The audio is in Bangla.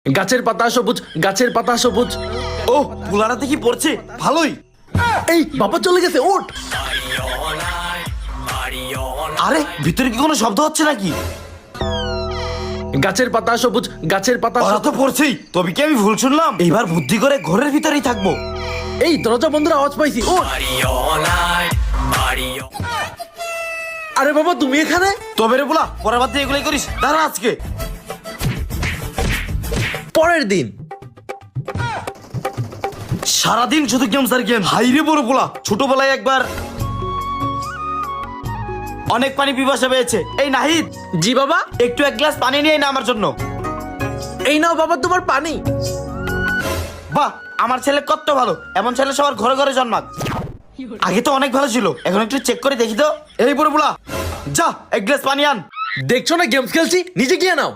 গাছের পাতা সবুজ, গাছের পাতা সবুজ। ও ফুলারা দেখি পড়ছে ভালোই। এই বাবা চলে গেছে, ওঠ। আরে ভিতরে কি কোনো শব্দ হচ্ছে নাকি? গাছের পাতা সবুজ, গাছের পাতা ওরা সবুজ। তো পড়ছেই, তবে কি আমি ভুল শুনলাম? এইবার বুদ্ধি করে ঘরের ভিতরেই থাকবো। এই দরজা বন্ধের আওয়াজ পাইছি, ওঠ। আরে বাবা তুমি এখানে? তবে রে বলা পরের বার তুই এগুলোই করিস, দাঁড়া আজকে। পরের দিন সারাদিন শুধু গেমস আর গেম। হাইরে বড় বলা, ছোটবেলায় একবার অনেক পানি পিপাসা পেয়েছে। এই নাহিদ, জি বাবা। একটু এক গ্লাস পানি নিয়ে না আমার জন্য। এই নাও বাবা তোমার পানি। বাহ, আমার ছেলে কত ভালো, এমন ছেলে সবার ঘরে ঘরে জন্মাক। আগে তো অনেক ভালো ছিল, এখন একটু চেক করে দেখি তো। এই বড় বলা, যা এক গ্লাস পানি আন। দেখছো না গেমস খেলছি, নিচে গিয়ে নাও।